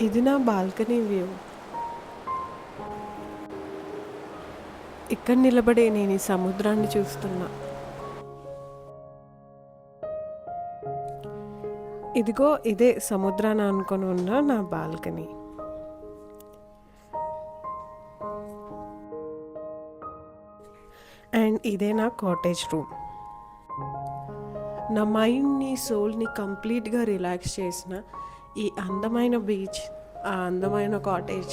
ఇది నా balcony view. ఇక్కడ నిలబడి నేను ఈ సముద్రాన్ని చూస్తున్నా. ఇదిగో ఇదే సముద్రాన్ని అనుకొని ఉన్న నా బాల్కనీ. అండ్ ఇదే నా కాటేజ్ రూమ్. నా మైండ్ని సోల్ని కంప్లీట్గా రిలాక్స్ చేసిన ఈ అందమైన బీచ్, ఆ అందమైన కాటేజ్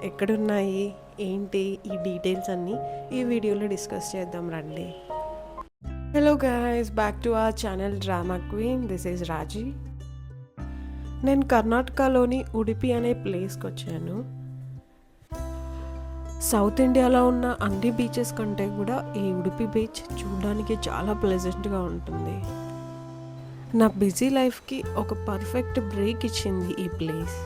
ఎక్కడున్నాయి ఏంటి ఈ డీటెయిల్స్ అన్నీ ఈ వీడియోలో డిస్కస్ చేద్దాం రండి. Hello guys, back to our channel drama queen. This is Raji. నేను కర్ణాటకలోని ఉడిపి అనే ప్లేస్కి వచ్చాను. సౌత్ ఇండియాలో ఉన్న అన్ని బీచెస్ కంటే కూడా ఈ ఉడిపి బీచ్ చూడడానికి చాలా ప్లెజెంట్గా ఉంటుంది. నా బిజీ లైఫ్కి ఒక పర్ఫెక్ట్ బ్రేక్ ఇచ్చింది ఈ ప్లేస్.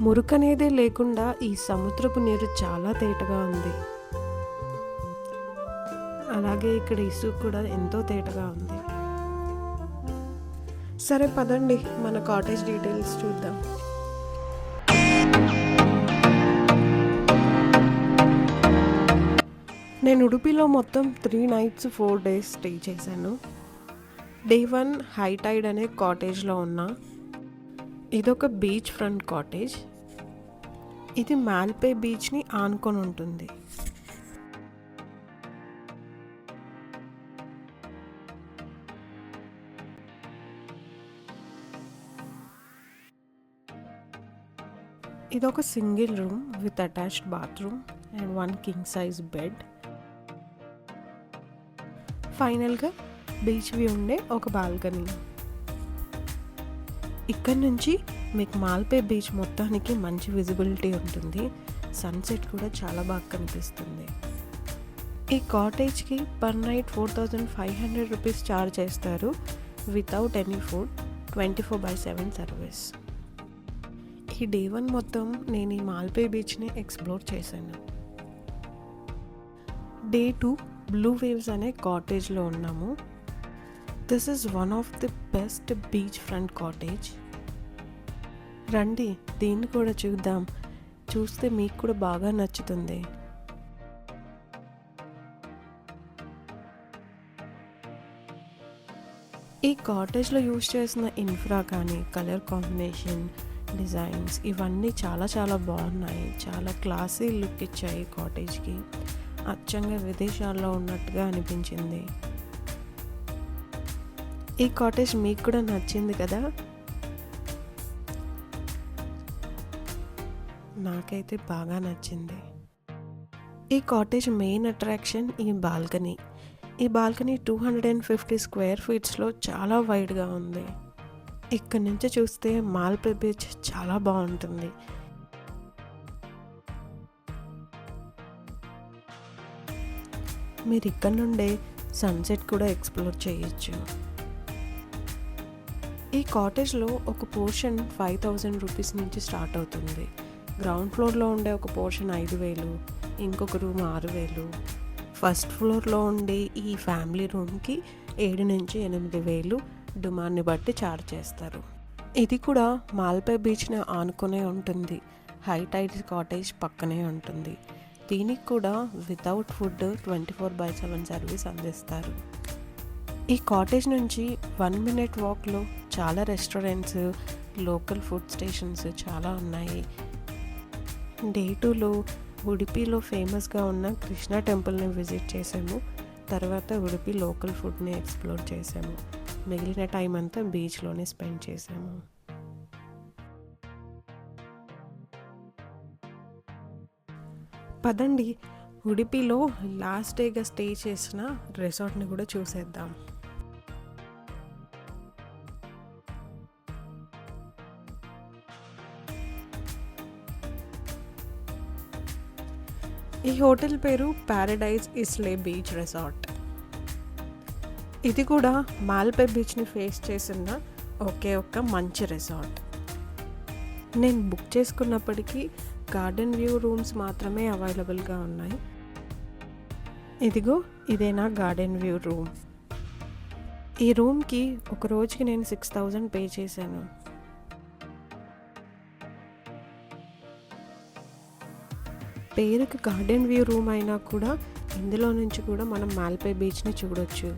మురుకనేదే లేకుండా ఈ సముద్రపు నీరు చాలా తేటగా ఉంది. అలాగే ఇక్కడ ఇసుక కూడా ఎంతో తేటగా ఉంది. సరే పదండి మన కాటేజ్ డీటెయిల్స్ చూద్దాం. నేను ఉడుపిలో మొత్తం 3 nights 4 days స్టే చేశాను. డే 1 హై టైడ్ అనే కాటేజ్లో ఉన్నా. ఇదొక బీచ్ ఫ్రంట్ కాటేజ్. ఇది మాల్పే బీచ్ని ఆనుకొని ఉంటుంది. ఇదొక single room with attached bathroom and 1 king size bed. ఫైనల్గా బీచ్ వ్యూ ఉండే ఒక బాల్కనీ. ఇక్కడ నుంచి మీకు మాల్పే బీచ్ మొత్తానికి మంచి విజిబిలిటీ ఉంటుంది. సన్సెట్ కూడా చాలా బాగా కనిపిస్తుంది. ఈ కాటేజ్కి పర్ నైట్ 4500 రూపీస్ ఛార్జ్ చేస్తారు వితౌట్ ఎనీ ఫుడ్, 24/7 సర్వీస్. ఈ డే 1 మొత్తం నేను ఈ మాల్పే బీచ్ని ఎక్స్ప్లోర్ చేశాను. డే 2 బ్లూ వేవ్స్ అనే కాటేజ్లో ఉన్నాము. This is one of the best beach front cottage. రండి దీన్ని కూడా చూద్దాం. చూస్తే మీకు కూడా బాగా నచ్చుతుంది. ఈ కాటేజ్లో యూజ్ చేసిన ఇన్ఫ్రా కానీ కలర్ కాంబినేషన్, డిజైన్స్ ఇవన్నీ చాలా చాలా బాగున్నాయి. చాలా క్లాసీ లుక్ ఇచ్చాయి కాటేజ్కి. అచ్చంగా విదేశాల్లో ఉన్నట్టుగా అనిపించింది. ఈ కాటేజ్ మీకు కూడా నచ్చింది కదా? నాకైతే బాగా నచ్చింది. ఈ కాటేజ్ మెయిన్ అట్రాక్షన్ ఈ బాల్కనీ. ఈ బాల్కనీ 250 square feetsలో చాలా వైడ్గా ఉంది. ఇక్కడ నుంచి చూస్తే మాల్పే బీచ్ చాలా బాగుంటుంది. మీరు ఇక్కడ నుండే సన్సెట్ కూడా ఎక్స్ప్లోర్ చేయొచ్చు. ఈ కాటేజ్లో ఒక పోర్షన్ 5000 రూపీస్ నుంచి స్టార్ట్ అవుతుంది. గ్రౌండ్ ఫ్లోర్లో ఉండే ఒక పోర్షన్ 5000, ఇంకొక రూమ్ 6000. ఫస్ట్ ఫ్లోర్లో ఉండే ఈ ఫ్యామిలీ రూమ్కి 7 నుంచి 8000 డిమాండ్ని బట్టి ఛార్జ్ చేస్తారు. ఇది కూడా మాల్పే బీచ్ని ఆనుకునే ఉంటుంది. హై టైడ్ కాటేజ్ పక్కనే ఉంటుంది. దీనికి కూడా వితౌట్ ఫుడ్ 24/7 సర్వీస్ అందిస్తారు. ఈ కాటేజ్ నుంచి 1 minute వాక్లో చాలా రెస్టారెంట్స్, లోకల్ ఫుడ్ స్టేషన్స్ చాలా ఉన్నాయి. డే 2లో ఉడిపిలో ఫేమస్గా ఉన్న కృష్ణ టెంపుల్ని విజిట్ చేసాము. తర్వాత ఉడిపి లోకల్ ఫుడ్ని ఎక్స్ప్లోర్ చేసాము. మిగిలిన టైం అంతా బీచ్లోనే స్పెండ్ చేసాము. పదండి ఉడిపిలో లాస్ట్ డేగా స్టే చేసిన రిసార్ట్ని కూడా చూసేద్దాం. ఈ హోటల్ పేరు ప్యారడైజ్ ఇస్లే బీచ్ రిసార్ట్. ఇది కూడా మాల్పే బీచ్ని ఫేస్ చేసిన ఒకే ఒక్క మంచి రిసార్ట్. నేను బుక్ చేసుకున్నప్పటికీ గార్డెన్ వ్యూ రూమ్స్ మాత్రమే అవైలబుల్గా ఉన్నాయి. ఇదిగో ఇదే నా గార్డెన్ వ్యూ రూమ్. ఈ రూమ్కి ఒక రోజుకి నేను 6000 పే చేశాను. పేరుకి గార్డెన్ వ్యూ రూమ్ అయినా కూడా ఇందులో నుంచి కూడా మనం మాల్పే బీచ్ని చూడొచ్చు.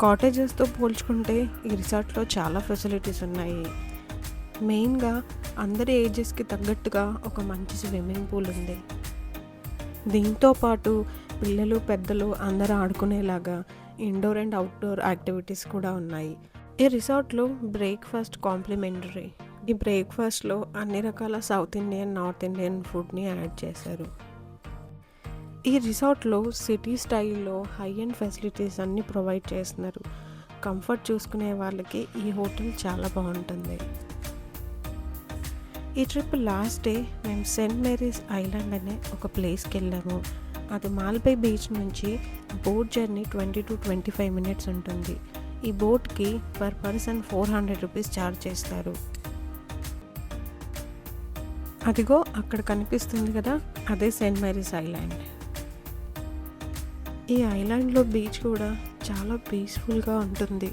కాటేజెస్తో పోల్చుకుంటే ఈ రిసార్ట్లో చాలా ఫెసిలిటీస్ ఉన్నాయి. మెయిన్గా అందరి ఏజెస్కి తగ్గట్టుగా ఒక మంచి స్విమ్మింగ్ పూల్ ఉంది. దీంతో పాటు పిల్లలు పెద్దలు అందరూ ఆడుకునేలాగా ఇండోర్ అండ్ అవుట్డోర్ యాక్టివిటీస్ కూడా ఉన్నాయి. ఈ రిసార్ట్లో బ్రేక్ఫాస్ట్ కాంప్లిమెంటరీ. ఈ బ్రేక్ఫాస్ట్లో అన్ని రకాల సౌత్ ఇండియన్, నార్త్ ఇండియన్ ఫుడ్ని యాడ్ చేశారు. ఈ రిసార్ట్లో సిటీ స్టైల్లో హై అండ్ ఫెసిలిటీస్ అన్నీ ప్రొవైడ్ చేస్తున్నారు. కంఫర్ట్ చూసుకునే వాళ్ళకి ఈ హోటల్ చాలా బాగుంటుంది. ఈ ట్రిప్ లాస్ట్ డే మేము సెయింట్ మేరీస్ ఐలాండ్ అనే ఒక ప్లేస్కి వెళ్ళాము. అది మాల్పే బీచ్ నుంచి బోట్ జర్నీ 20 to 25 minutes ఉంటుంది. ఈ బోట్కి పర్ పర్సన్ 400 రూపీస్ ఛార్జ్ చేస్తారు. అదిగో అక్కడ కనిపిస్తుంది కదా, అదే సెయింట్ మేరీస్ ఐలాండ్. ఈ ఐలాండ్లో బీచ్ కూడా చాలా పీస్ఫుల్గా ఉంటుంది.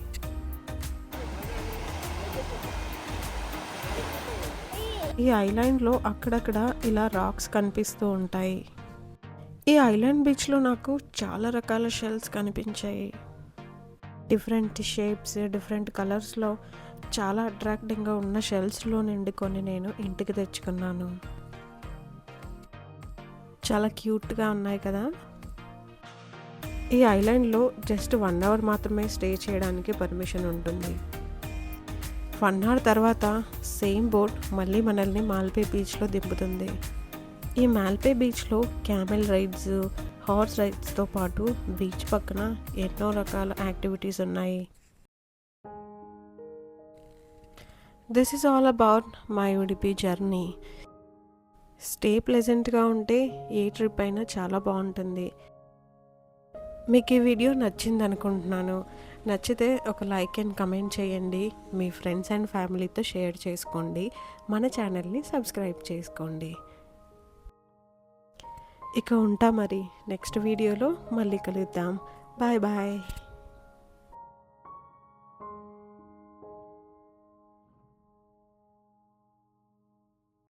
ఈ ఐలాండ్లో అక్కడక్కడ ఇలా రాక్స్ కనిపిస్తూ ఉంటాయి. ఈ ఐలాండ్ బీచ్లో నాకు చాలా రకాల షెల్స్ కనిపించాయి. డిఫరెంట్ షేప్స్, డిఫరెంట్ కలర్స్లో చాలా అట్రాక్టింగ్గా ఉన్న షెల్స్లో నుండి కొన్ని నేను ఇంటికి తెచ్చుకున్నాను. చాలా క్యూట్గా ఉన్నాయి కదా. ఈ ఐలాండ్లో జస్ట్ 1 hour మాత్రమే స్టే చేయడానికి పర్మిషన్ ఉంటుంది. 1 hour తర్వాత సేమ్ బోట్ మళ్ళీ మనల్ని మాల్పే బీచ్లో దింపుతుంది. ఈ మాల్పే బీచ్లో క్యామెల్ రైడ్స్, హార్స్ రైడ్స్తో పాటు బీచ్ పక్కన ఎన్నో రకాల యాక్టివిటీస్ ఉన్నాయి. This is all about my Udupi journey. Stay ప్లెజెంట్గా ఉంటే ఏ ట్రిప్ అయినా చాలా బాగుంటుంది. మీకు ఈ వీడియో నచ్చింది అనుకుంటున్నాను. నచ్చితే ఒక లైక్ అండ్ కమెంట్ చేయండి. మీ ఫ్రెండ్స్ అండ్ ఫ్యామిలీతో షేర్ చేసుకోండి. మన ఛానల్ని సబ్స్క్రైబ్ చేసుకోండి. ఇక ఉంటా మరి. నెక్స్ట్ వీడియోలో మళ్ళీ కలుద్దాం. Bye bye.